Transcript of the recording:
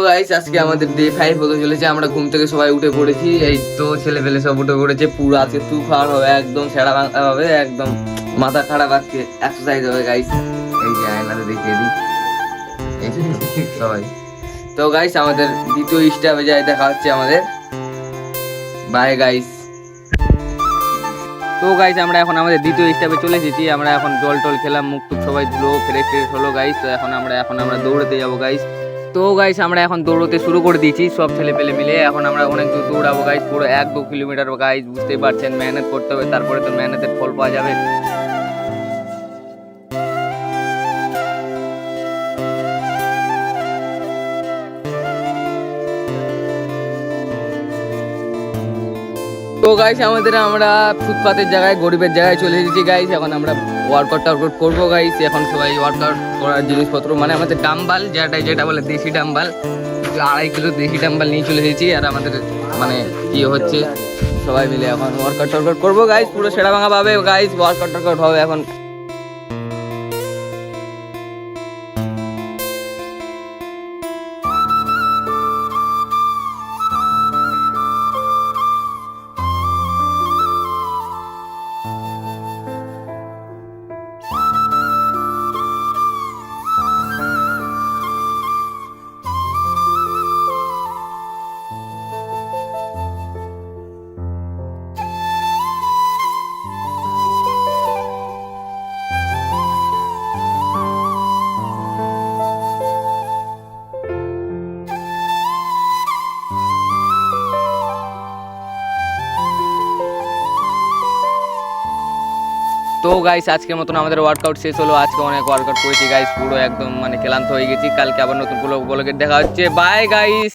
Guys আজকে আমাদের day 5 হতে চলেছে। আমরা ঘুম থেকে সবাই উঠে পড়েছি, এই তো ছেলে পেলে সব উঠে পড়েছে। পুরো আজকে তুফান হবে, একদম ছেড়া ভাঙা হবে, একদম মাথা খারাপ, আজকে এক্সারসাইজ হবে গাইস। এই যে আয়নাতে দেখিয়ে দিই এই যে সবাই। তো গাইস আমাদের দ্বিতীয় স্টেপে যাই, দেখা হচ্ছে আমাদের। Bye guys. তো গাইস আমরা এখন আমাদের দ্বিতীয় স্টেপে চলে এসেছি। আমরা এখন জল টল খেলাম, মুখ টুক সবাই ধুলো, ফ্রেশ ট্রেশ হলো গাইস। তো এখন আমরা দৌড়াতে যাবো গাইস। তো গাইস আমরা এখন দৌড়তে শুরু করে দিয়েছি সব ছেলে পেলে মিলে। এখন আমরা অনেক দূর দৌড়াবো গাইস, পুরো 1-2 কিলোমিটার গাইস। বুঝতেই পারছেন, মেহনত করতে হবে, তারপরে তো মেহনতের ফল পাওয়া যাবে। তো গাইস আমরা ফুটপাতের জায়গায়, গরিবের জায়গায় চলে এসেছি গাইস। এখন আমরা ওয়ার্কআউট করবো গাইস। এখন সবাই ওয়ার্কআউট করার জিনিসপত্র, মানে আমাদের ডাম্বাল, যেটা বলে দেশি ডাম্বাল, 2.5 কিলো দেশি ডাম্বাল নিয়ে চলে এসেছি। আর আমাদের মানে কি হচ্ছে, সবাই মিলে এখন ওয়ার্কআউট করবো গাইস। পুরো সেরা ভাঙা পাবে গাইস, ওয়ার্কআউট হবে এখন। তো গাইস আজকের মতন আমাদের ওয়ার্কআউট শেষ হলো। আজকে অনেক ওয়ার্কআউট করেছি গাইস, পুরো একদম মানে ক্লান্ত হয়ে গেছি। কালকে আবার নতুন ব্লগে দেখা হচ্ছে। Bye guys.